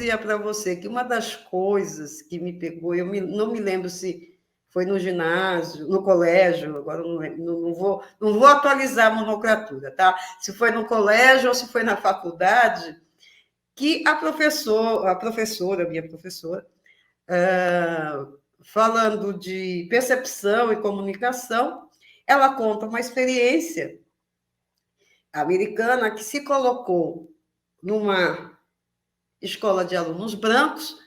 dizia para você que uma das coisas que me pegou, não me lembro se foi no ginásio, no colégio, agora não vou atualizar a monocratura, tá? Se foi no colégio ou se foi na faculdade, que a professora, minha professora, falando de percepção e comunicação, ela conta uma experiência americana que se colocou numa escola de alunos brancos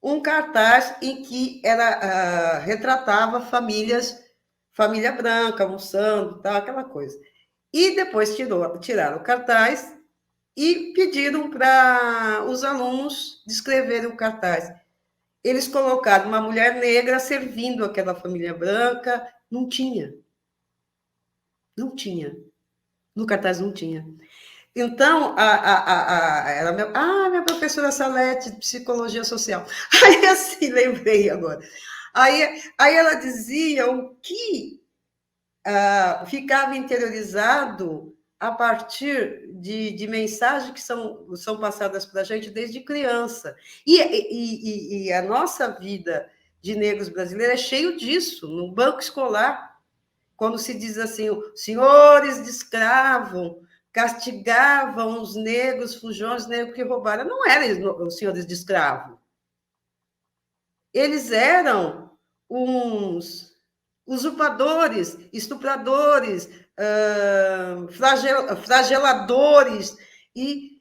um cartaz em que ela retratava família branca, almoçando, tal, aquela coisa. E depois tiraram o cartaz e pediram para os alunos descreverem o cartaz. Eles colocaram uma mulher negra servindo aquela família branca, não tinha. Não tinha. No cartaz não tinha. Então, era minha professora Salete, de psicologia social. Aí, assim, lembrei agora. Aí ela dizia o que ficava interiorizado a partir de mensagens que são passadas para a gente desde criança. E a nossa vida de negros brasileiros é cheio disso, no banco escolar, quando se diz assim, senhores de escravo castigavam os negros, fujões negros que roubaram. Não eram os senhores de escravo. Eles eram uns usurpadores, estupradores, flageladores, e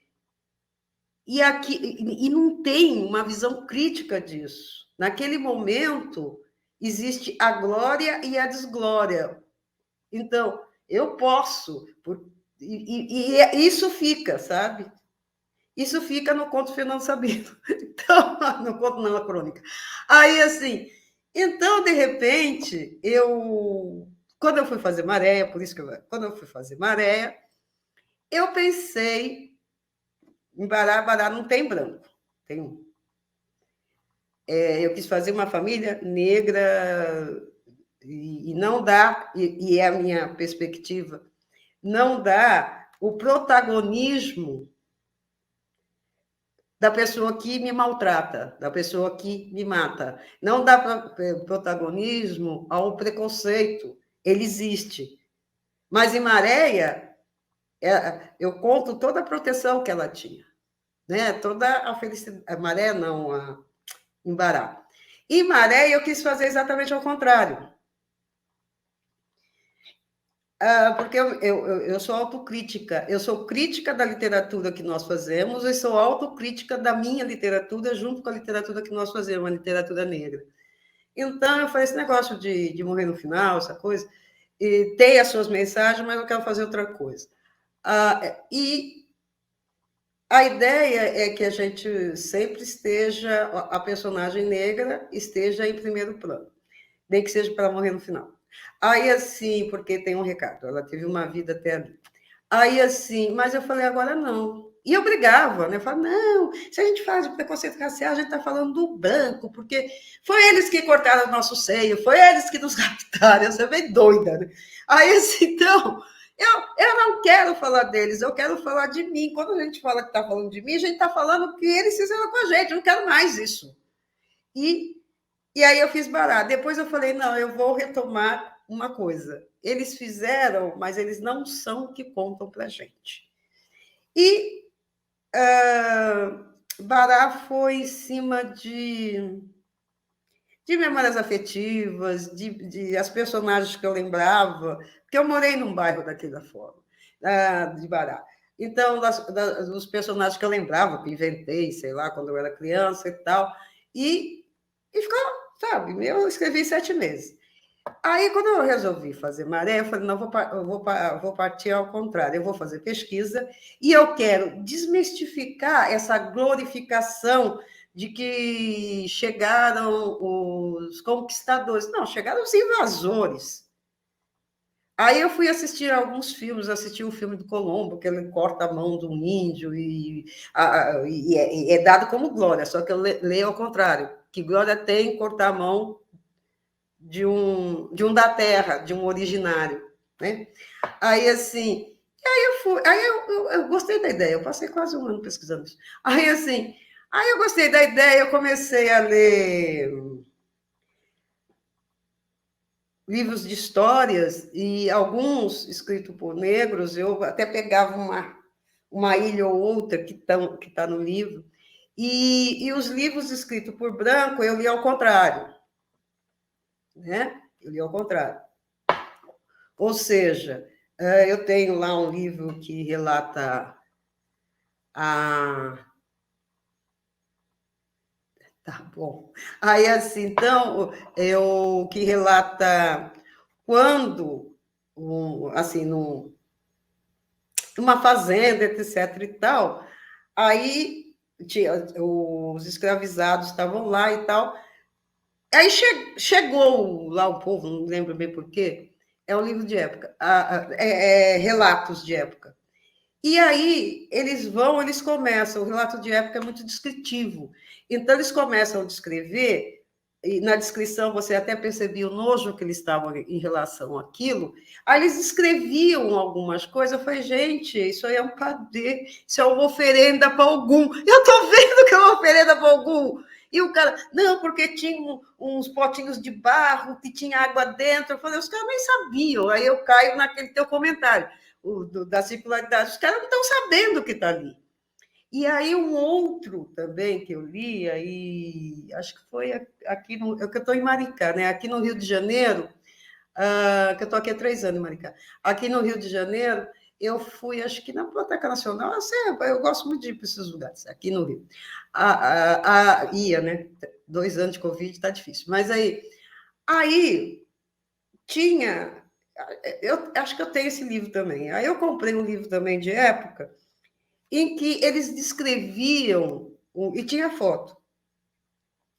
não tem uma visão crítica disso. Naquele momento, existe a glória e a desglória. Então, eu posso, e isso fica, sabe? Isso fica no conto Fernando Sabino. Então, no conto não, na crônica. Aí, assim, então, de repente, quando eu fui fazer Maréia, quando eu fui fazer Maréia, eu pensei em Bará não tem branco, tem um. Eu quis fazer uma família negra e não dá, e é a minha perspectiva, não dá o protagonismo da pessoa que me maltrata, da pessoa que me mata. Não dá protagonismo ao preconceito. Ele existe. Mas em Maréia, eu conto toda a proteção que ela tinha. Né? Toda a felicidade. A Maré não, em Bará. Em Maréia, eu quis fazer exatamente ao contrário. Porque eu sou autocrítica, eu sou crítica da literatura que nós fazemos e sou autocrítica da minha literatura junto com a literatura que nós fazemos, a literatura negra. Então, eu falei, esse negócio de morrer no final, essa coisa, e tem as suas mensagens, mas eu quero fazer outra coisa. E a ideia é que a gente sempre esteja, a personagem negra esteja em primeiro plano, nem que seja para morrer no final. Aí, assim, porque tem um recado, ela teve uma vida até ali. Aí, assim, mas eu falei, agora não. E eu brigava, né? Eu falava, não, se a gente faz o preconceito racial, a gente está falando do branco, porque foi eles que cortaram o nosso seio, foi eles que nos raptaram, eu sou bem doida, né? Aí, assim, então, eu não quero falar deles, eu quero falar de mim. Quando a gente fala que está falando de mim, a gente está falando que eles fizeram com a gente, eu não quero mais isso. E aí eu fiz Bará. Depois eu falei, não, eu vou retomar uma coisa. Eles fizeram, mas eles não são o que contam para a gente. E Bará foi em cima de memórias afetivas, de as personagens que eu lembrava, porque eu morei num bairro daquela forma, de Bará. Então, dos personagens que eu lembrava, que inventei, sei lá, quando eu era criança e tal, e ficou, sabe, eu escrevi 7 meses. Aí, quando eu resolvi fazer Maré, eu falei, não, vou partir ao contrário, eu vou fazer pesquisa e eu quero desmistificar essa glorificação de que chegaram os conquistadores. Não, chegaram os invasores. Aí eu fui assistir alguns filmes, assisti o filme do Colombo, que ele corta a mão do índio e é dado como glória, só que eu leio ao contrário, que glória tem cortar a mão de um da terra, de um originário, né? Aí, assim, eu gostei da ideia, eu passei quase um ano pesquisando isso. Aí, assim, Aí eu gostei da ideia, eu comecei a ler livros de histórias, e alguns escritos por negros, eu até pegava uma ilha ou outra que tá no livro, e os livros escritos por branco eu li ao contrário, né? Eu li ao contrário. Ou seja, eu tenho lá um livro que relata a. Tá bom. Aí, assim, então, eu que relata quando, assim, numa fazenda, etc. e tal, aí os escravizados estavam lá e tal. Aí chegou lá o povo, não lembro bem por quê, é um livro de época, relatos de época. E aí eles começam, o relato de época é muito descritivo. Então eles começam a descrever, e na descrição você até percebia o nojo que eles estavam em relação àquilo. Aí eles escreviam algumas coisas, eu falei, gente, isso aí é um padê, isso é uma oferenda para algum. Eu estou vendo que é uma oferenda para algum. E o cara, não, porque tinha uns potinhos de barro que tinha água dentro. Eu falei, os caras nem sabiam. Aí eu caio naquele teu comentário da circularidade, os caras não estão sabendo o que está ali. E aí um outro também que eu li, aí acho que foi aqui no. Eu estou em Maricá, né? Aqui no Rio de Janeiro, que eu estou aqui há 3 anos em Maricá. Aqui no Rio de Janeiro, eu fui, acho que na Biblioteca Nacional, eu gosto muito de ir para esses lugares, aqui no Rio. Ia, né? 2 anos de Covid, está difícil. Mas aí tinha. Eu acho que eu tenho esse livro também. Aí eu comprei um livro também de época, em que eles descreviam, e tinha foto,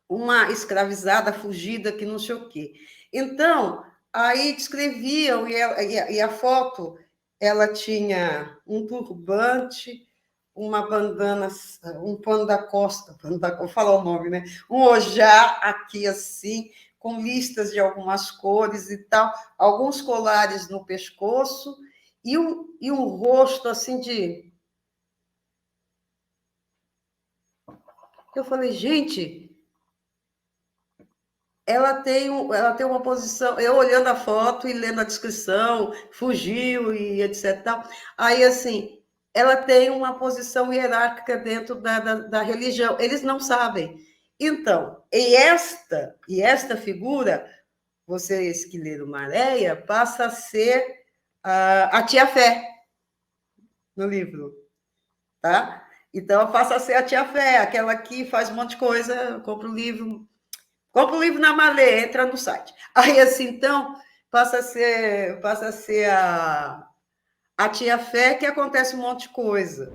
uma escravizada fugida que não sei o quê. Então, aí descreviam, e a foto, ela tinha um turbante, uma bandana, um pano da costa, vou falar o nome, né? Um ojá aqui assim, com listas de algumas cores e tal, alguns colares no pescoço, e um rosto assim de. Eu falei, gente, ela tem uma posição. Eu olhando a foto e lendo a descrição, fugiu e etc. Tal. Aí, assim, ela tem uma posição hierárquica dentro da religião. Eles não sabem. Então, e esta figura, vocês que leram Maréia, passa a ser a tia Fé no livro, tá? Então, passa a ser a tia Fé, aquela que faz um monte de coisa, compra o livro na Malê, entra no site. Aí, assim, então, passa a ser a tia Fé, que acontece um monte de coisa.